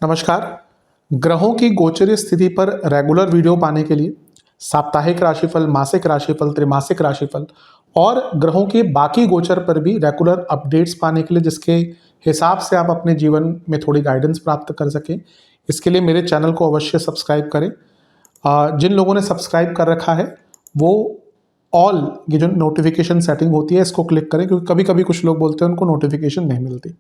नमस्कार। ग्रहों की गोचरीय स्थिति पर रेगुलर वीडियो पाने के लिए साप्ताहिक राशिफल, मासिक राशिफल, त्रैमासिक राशिफल और ग्रहों के बाकी गोचर पर भी रेगुलर अपडेट्स पाने के लिए, जिसके हिसाब से आप अपने जीवन में थोड़ी गाइडेंस प्राप्त कर सकें, इसके लिए मेरे चैनल को अवश्य सब्सक्राइब करें। जिन लोगों ने सब्सक्राइब कर रखा है वो ऑल ये जो नोटिफिकेशन सेटिंग होती है इसको क्लिक करें, क्योंकि कभी कभी कुछ लोग बोलते हैं उनको नोटिफिकेशन नहीं मिलती।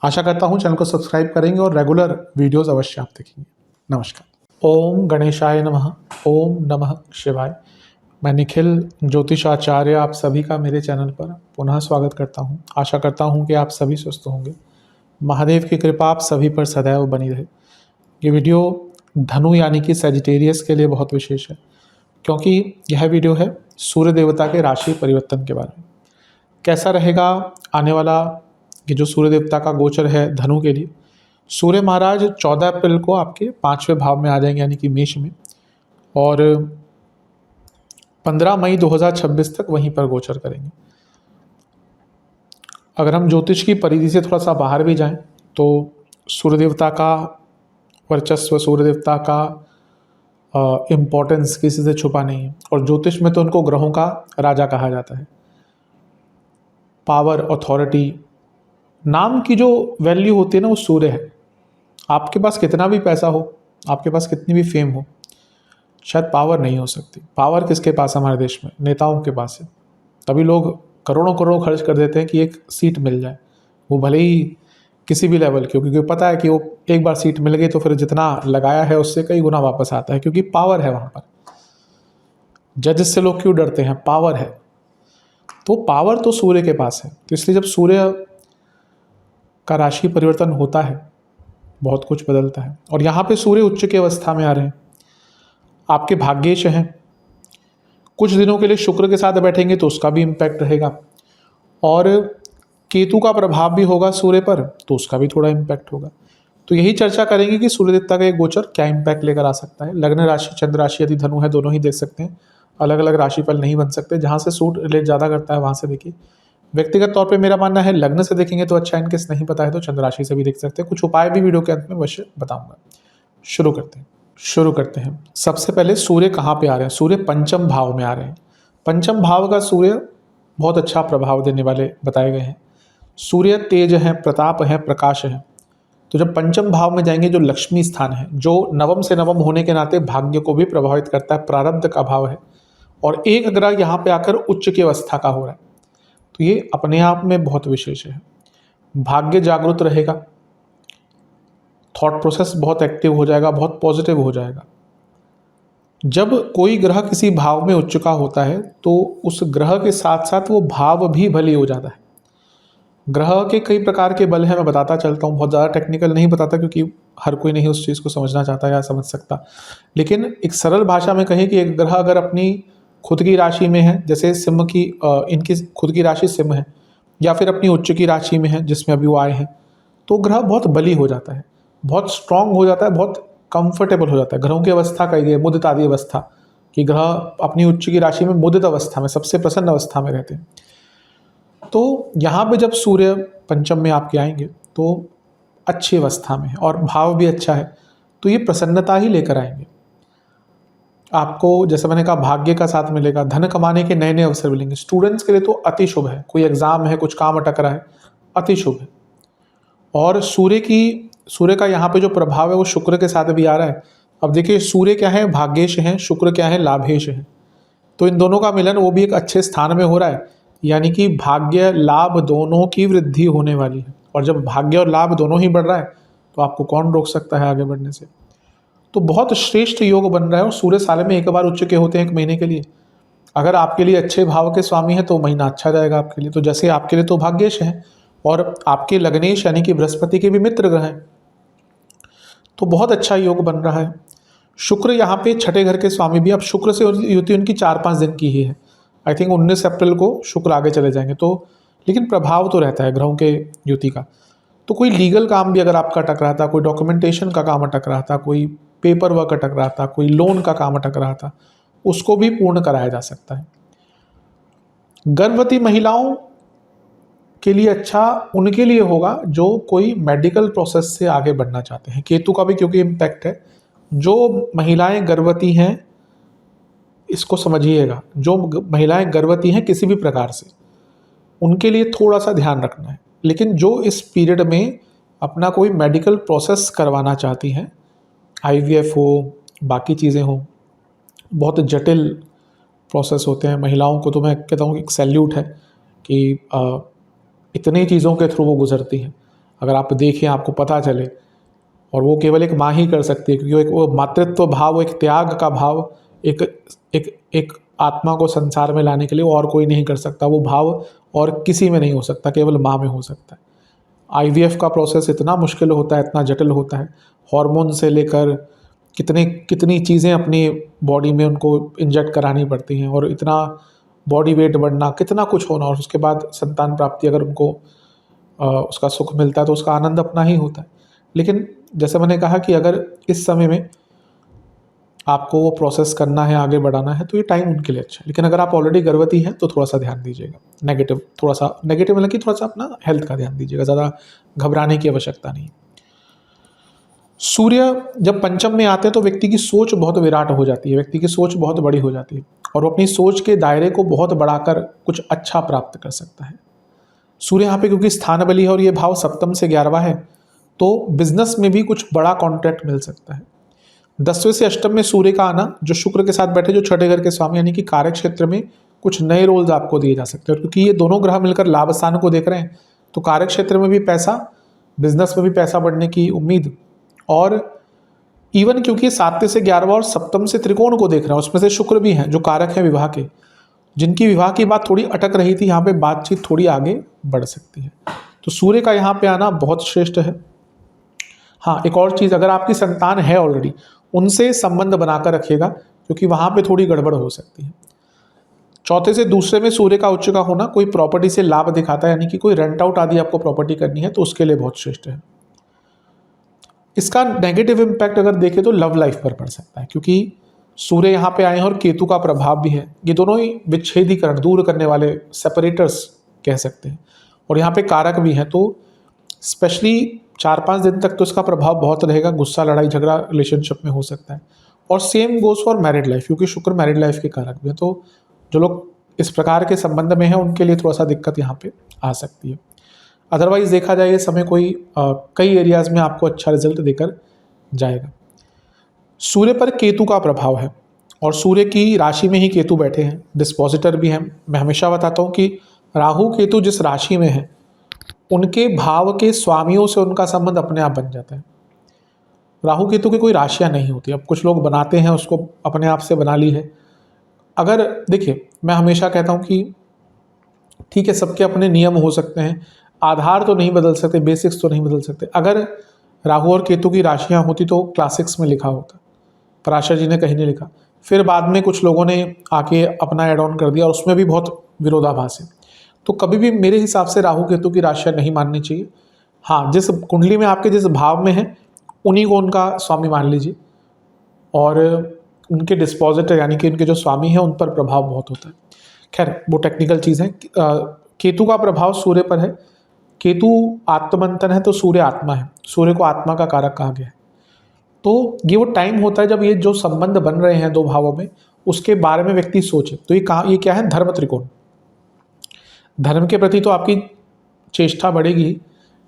आशा करता हूँ चैनल को सब्सक्राइब करेंगे और रेगुलर वीडियोस अवश्य आप देखेंगे। नमस्कार। ओम गणेशाय नमः। ओम नमः शिवाय। मैं निखिल ज्योतिषाचार्य आप सभी का मेरे चैनल पर पुनः स्वागत करता हूँ। आशा करता हूँ कि आप सभी स्वस्थ होंगे। महादेव की कृपा आप सभी पर सदैव बनी रहे। ये वीडियो धनु यानी कि सजिटेरियस के लिए बहुत विशेष है, क्योंकि यह वीडियो है सूर्य देवता के राशि परिवर्तन के बारे में। कैसा रहेगा आने वाला कि जो सूर्य देवता का गोचर है धनु के लिए। सूर्य महाराज 14 अप्रैल को आपके 5वें भाव में आ जाएंगे यानी कि मेष में, और 15 मई 2026 तक वहीं पर गोचर करेंगे। अगर हम ज्योतिष की परिधि से थोड़ा सा बाहर भी जाएं तो सूर्य देवता का वर्चस्व, सूर्य देवता का इम्पोर्टेंस किसी से छुपा नहीं है, और ज्योतिष में तो उनको ग्रहों का राजा कहा जाता है। पावर, अथॉरिटी, नाम की जो वैल्यू होती है ना वो सूर्य है। आपके पास कितना भी पैसा हो, आपके पास कितनी भी फेम हो, शायद पावर नहीं हो सकती। पावर किसके पास हमारे देश में? नेताओं के पास है। तभी लोग करोड़ों करोड़ खर्च कर देते हैं कि एक सीट मिल जाए, वो भले ही किसी भी लेवल की हो, क्योंकि पता है कि वो एक बार सीट मिल गई तो फिर जितना लगाया है उससे कई गुना वापस आता है, क्योंकि पावर है वहाँ पर। जजेस से लोग क्यों डरते हैं? पावर है। तो पावर तो सूर्य के पास है। तो इसलिए जब सूर्य का राशि परिवर्तन होता है बहुत कुछ बदलता है। और यहाँ पे सूर्य उच्च की अवस्था में आ रहे हैं, आपके भाग्येश हैं। कुछ दिनों के लिए शुक्र के साथ बैठेंगे तो उसका भी इम्पैक्ट रहेगा, और केतु का प्रभाव भी होगा सूर्य पर तो उसका भी थोड़ा इम्पैक्ट होगा। तो यही चर्चा करेंगे कि सूर्य देवता का एक गोचर क्या इम्पैक्ट लेकर आ सकता है। लग्न राशि, चंद्र राशि यदि धनु है, दोनों ही देख सकते हैं। अलग अलग राशिफल नहीं बन सकते। जहाँ से सूट रिलेट ज़्यादा करता है वहाँ से देखिए। व्यक्तिगत तौर पे मेरा मानना है लग्न से देखेंगे तो अच्छा, इनकेस नहीं पता है तो चंद्र राशि से भी देख सकते हैं। कुछ उपाय भी वीडियो के अंत में अवश्य बताऊंगा। शुरू करते हैं। सबसे पहले सूर्य कहाँ पे आ रहे हैं? सूर्य पंचम भाव में आ रहे हैं। पंचम भाव का सूर्य बहुत अच्छा प्रभाव देने वाले बताए गए हैं। सूर्य तेज है, प्रताप है, प्रकाश है। तो जब पंचम भाव में जाएंगे, जो लक्ष्मी स्थान है, जो नवम से नवम होने के नाते भाग्य को भी प्रभावित करता है, प्रारब्ध का भाव है, और एक ग्रह यहाँ पे आकर उच्च की अवस्था का हो रहा है, तो ये अपने आप में बहुत विशेष है। भाग्य जागृत रहेगा, थॉट प्रोसेस बहुत एक्टिव हो जाएगा, बहुत पॉजिटिव हो जाएगा। जब कोई ग्रह किसी भाव में उच्च का होता है तो उस ग्रह के साथ साथ वो भाव भी बली हो जाता है। ग्रह के कई प्रकार के बल हैं, मैं बताता चलता हूँ। बहुत ज़्यादा टेक्निकल नहीं बताता, क्योंकि हर कोई नहीं उस चीज़ को समझना चाहता या समझ सकता। लेकिन एक सरल भाषा में कहें कि एक ग्रह अगर अपनी खुद की राशि में है, जैसे सिंह की इनकी खुद की राशि सिंह है, या फिर अपनी उच्च की राशि में है जिसमें अभी वो आए हैं, तो ग्रह बहुत बली हो जाता है, बहुत स्ट्रांग हो जाता है, बहुत कंफर्टेबल हो जाता है। ग्रहों की अवस्था कही गई मुदित आदि अवस्था, कि ग्रह अपनी उच्च की राशि में मुदित अवस्था में, सबसे प्रसन्न अवस्था में रहते हैं। तो यहाँ पे जब सूर्य पंचम में आपके आएंगे तो अच्छी अवस्था में है और भाव भी अच्छा है, तो ये प्रसन्नता ही लेकर आएंगे आपको। जैसे मैंने कहा, भाग्य का साथ मिलेगा, धन कमाने के नए नए अवसर मिलेंगे। स्टूडेंट्स के लिए तो अति शुभ है। कोई एग्जाम है, कुछ काम अटक रहा है, अति शुभ है। और सूर्य का यहाँ पे जो प्रभाव है वो शुक्र के साथ भी आ रहा है। अब देखिए, सूर्य क्या है? भाग्येश है। शुक्र क्या है? लाभेश है। तो इन दोनों का मिलन वो भी एक अच्छे स्थान में हो रहा है, यानी कि भाग्य लाभ दोनों की वृद्धि होने वाली है। और जब भाग्य और लाभ दोनों ही बढ़ रहा है तो आपको कौन रोक सकता है आगे बढ़ने से? तो बहुत श्रेष्ठ योग बन रहा है। और सूर्य साल में एक बार उच्च के होते हैं, एक महीने के लिए। अगर आपके लिए अच्छे भाव के स्वामी है तो महीना अच्छा जाएगा आपके लिए। तो जैसे आपके लिए तो भाग्येश है, और आपके लग्नेश यानी कि बृहस्पति के भी मित्र ग्रह हैं, तो बहुत अच्छा योग बन रहा है। शुक्र यहाँ पे छठे घर के स्वामी भी। अब शुक्र से युति उनकी 4-5 दिन की ही है। आई थिंक 19 अप्रैल को शुक्र आगे चले जाएंगे। तो लेकिन प्रभाव तो रहता है ग्रहों के युति का। तो कोई लीगल काम भी अगर आपका अटक रहा था, कोई डॉक्यूमेंटेशन का काम अटक रहा था, कोई पेपर वर्क अटक रहा था, कोई लोन का काम अटक रहा था, उसको भी पूर्ण कराया जा सकता है। गर्भवती महिलाओं के लिए अच्छा उनके लिए होगा जो कोई मेडिकल प्रोसेस से आगे बढ़ना चाहते हैं। केतु का भी क्योंकि इम्पैक्ट है, जो महिलाएं गर्भवती हैं, इसको समझिएगा, जो महिलाएं गर्भवती हैं किसी भी प्रकार से, उनके लिए थोड़ा सा ध्यान रखना है। लेकिन जो इस पीरियड में अपना कोई मेडिकल प्रोसेस करवाना चाहती हैं, आईवीएफ हो, बाकी चीज़ें हो, बहुत जटिल प्रोसेस होते हैं। महिलाओं को तो मैं कहता हूँ एक सैल्यूट है कि इतनी चीज़ों के थ्रू वो गुजरती हैं। अगर आप देखें, आपको पता चले, और वो केवल एक माँ ही कर सकती है, क्योंकि वो मातृत्व भाव, एक त्याग का भाव, एक एक एक आत्मा को संसार में लाने के लिए और कोई नहीं कर सकता। वो भाव और किसी में नहीं हो सकता, केवल माँ में हो सकता है। आईवीएफ का प्रोसेस इतना मुश्किल होता है, इतना जटिल होता है, हार्मोन से लेकर कितनी चीज़ें अपनी बॉडी में उनको इंजेक्ट करानी पड़ती हैं, और इतना बॉडी वेट बढ़ना, कितना कुछ होना, और उसके बाद संतान प्राप्ति अगर उनको उसका सुख मिलता है तो उसका आनंद अपना ही होता है। लेकिन जैसे मैंने कहा कि अगर इस समय में आपको वो प्रोसेस करना है, आगे बढ़ाना है, तो ये टाइम उनके लिए अच्छा है। लेकिन अगर आप ऑलरेडी गर्भवती हैं तो थोड़ा सा ध्यान दीजिएगा, थोड़ा सा नेगेटिव मतलब कि थोड़ा सा अपना हेल्थ का ध्यान दीजिएगा, ज़्यादा घबराने की आवश्यकता नहीं। सूर्य जब पंचम में आते हैं तो व्यक्ति की सोच बहुत विराट हो जाती है, व्यक्ति की सोच बहुत बड़ी हो जाती है, और वो अपनी सोच के दायरे को बहुत बढ़ाकर कुछ अच्छा प्राप्त कर सकता है। सूर्य यहाँ पे क्योंकि स्थान बली है और ये भाव सप्तम से 11वां है, तो बिजनेस में भी कुछ बड़ा कॉन्ट्रैक्ट मिल सकता है। 10वें से अष्टम में सूर्य का आना, जो शुक्र के साथ बैठे, जो छठे घर के स्वामी, यानी कि कार्य क्षेत्र में कुछ नए रोल्स आपको दिए जा सकते हैं। क्योंकि ये दोनों ग्रह मिलकर लाभ स्थान को देख रहे हैं, तो कार्य क्षेत्र में भी पैसा, बिजनेस में भी पैसा बढ़ने की उम्मीद, और इवन क्योंकि 7वें से 11वां और सप्तम से त्रिकोण को देख रहे हैं, उसमें से शुक्र भी हैं जो कारक हैं विवाह के, जिनकी विवाह की बात थोड़ी अटक रही थी, यहाँ पे बातचीत थोड़ी आगे बढ़ सकती है। तो सूर्य का यहाँ पे आना बहुत श्रेष्ठ है। हाँ, एक और चीज़, अगर आपकी संतान है ऑलरेडी, उनसे संबंध बनाकर रखिएगा, क्योंकि वहाँ पे थोड़ी गड़बड़ हो सकती है। चौथे से दूसरे में सूर्य का उच्च का होना कोई प्रॉपर्टी से लाभ दिखाता है, यानी कि कोई रेंट आउट आदि आपको प्रॉपर्टी करनी है तो उसके लिए बहुत श्रेष्ठ है। इसका नेगेटिव इम्पैक्ट अगर देखें तो लव लाइफ पर पड़ सकता है, क्योंकि सूर्य यहाँ पे आए हैं और केतु का प्रभाव भी है। ये दोनों ही विच्छेदीकरण, दूर करने वाले, सेपरेटर्स कह सकते हैं, और यहाँ पे कारक भी हैं। तो स्पेशली 4-5 दिन तक तो इसका प्रभाव बहुत रहेगा, गुस्सा, लड़ाई झगड़ा रिलेशनशिप में हो सकता है। और same goes for married life, क्योंकि शुक्र मैरिड लाइफ के कारक भी है। तो जो लोग इस प्रकार के संबंध में हैं उनके लिए थोड़ा सा दिक्कत यहाँ पे आ सकती है। अदरवाइज देखा जाए, ये समय कई एरियाज़ में आपको अच्छा रिजल्ट देकर जाएगा। सूर्य पर केतु का प्रभाव है, और सूर्य की राशि में ही केतु बैठे हैं, डिस्पोजिटर भी हैं। मैं हमेशा बताता हूँ कि राहु केतु जिस राशि में है, उनके भाव के स्वामियों से उनका संबंध अपने आप बन जाता है। राहु केतु की कोई राशियाँ नहीं होती। अब कुछ लोग बनाते हैं उसको, अपने आप से बना ली है। अगर देखिए, मैं हमेशा कहता हूँ कि ठीक है, सबके अपने नियम हो सकते हैं, आधार तो नहीं बदल सकते, बेसिक्स तो नहीं बदल सकते। अगर राहु और केतु की राशियाँ होती तो क्लासिक्स में लिखा होता, पराशर जी ने कहीं नहीं लिखा। फिर बाद में कुछ लोगों ने आके अपना एड ऑन कर दिया, और उसमें भी बहुत विरोधाभास है। तो कभी भी मेरे हिसाब से राहु केतु की राशियाँ नहीं माननी चाहिए। हाँ, जिस कुंडली में आपके जिस भाव में है, उन्हीं को उनका स्वामी मान लीजिए, और उनके डिस्पोजिटर यानी कि उनके जो स्वामी हैं उन पर प्रभाव बहुत होता है। खैर, वो टेक्निकल चीज़ है। केतु का प्रभाव सूर्य पर है। केतु आत्मंथन है, तो सूर्य आत्मा है, सूर्य को आत्मा का कारक कहा गया है। तो ये वो टाइम होता है जब ये जो संबंध बन रहे हैं दो भावों में, उसके बारे में व्यक्ति सोचे। तो ये क्या है? धर्म त्रिकोण। धर्म के प्रति तो आपकी चेष्टा बढ़ेगी,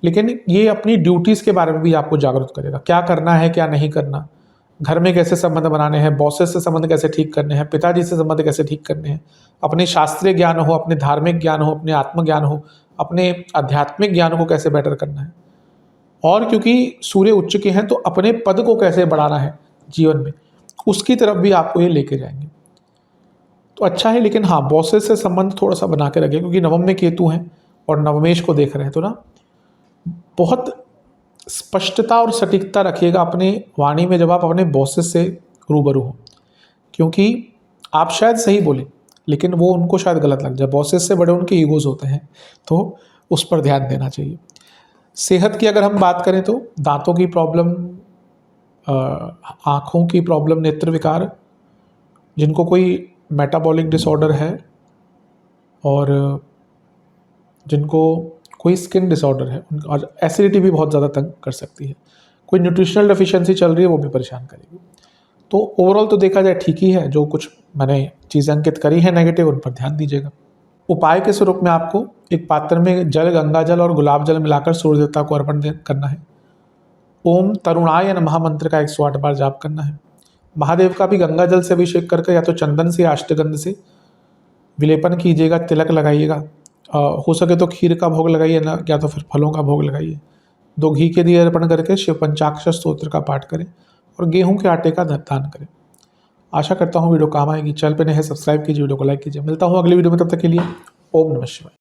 लेकिन ये अपनी ड्यूटीज़ के बारे में भी आपको जागरूक करेगा। क्या करना है, क्या नहीं करना, घर में कैसे संबंध बनाने हैं, बॉसेस से संबंध कैसे ठीक करने हैं, पिताजी से संबंध कैसे ठीक करने हैं, अपने शास्त्रीय ज्ञान हो, अपने धार्मिक ज्ञान हो, अपने आत्मज्ञान हो, अपने आध्यात्मिक ज्ञान को कैसे बेटर करना है। और क्योंकि सूर्य उच्च के हैं, तो अपने पद को कैसे बढ़ाना है जीवन में, उसकी तरफ भी आपको ये लेके जाएंगे। तो अच्छा है। लेकिन हाँ, बॉसेस से संबंध थोड़ा सा बना के रखें, क्योंकि नवम में केतु हैं और नवमेश को देख रहे हैं, तो ना बहुत स्पष्टता और सटीकता रखिएगा अपने वाणी में जब आप अपने बॉसेस से रूबरू हो, क्योंकि आप शायद सही बोले लेकिन वो उनको शायद गलत लग जाए। बॉसेस से बड़े उनके ईगोज होते हैं, तो उस पर ध्यान देना चाहिए। सेहत की अगर हम बात करें तो दांतों की प्रॉब्लम, आँखों की प्रॉब्लम, नेत्र विकार, जिनको कोई मेटाबॉलिक डिसऑर्डर है और जिनको कोई स्किन डिसऑर्डर है, और एसिडिटी भी बहुत ज़्यादा तंग कर सकती है, कोई न्यूट्रिशनल डेफिशिएंसी चल रही है वो भी परेशान करेगी। तो ओवरऑल तो देखा जाए ठीक ही है, जो कुछ मैंने चीज़ें अंकित करी हैं नेगेटिव उन पर ध्यान दीजिएगा। उपाय के स्वरूप में आपको एक पात्र में जल, गंगा जल और गुलाब जल मिलाकर सूर्य देवता को अर्पण करना है। ओम तरुणाय नमः मंत्र का 108 बार जाप करना है। महादेव का भी गंगा जल से अभिषेक करके या तो चंदन से या अष्टगंध से विलेपन कीजिएगा, तिलक लगाइएगा। हो सके तो खीर का भोग लगाइए ना, या तो फिर फलों का भोग लगाइए। 2 घी के दिए अर्पण करके शिव पंचाक्षर स्तोत्र का पाठ करें और गेहूं के आटे का दान करें। आशा करता हूँ वीडियो काम आएगी। चैनल पर नए हैं सब्सक्राइब कीजिए, वीडियो को लाइक कीजिए। मिलता हूँ अगली वीडियो में, तब तक के लिए ओम नमः शिवाय।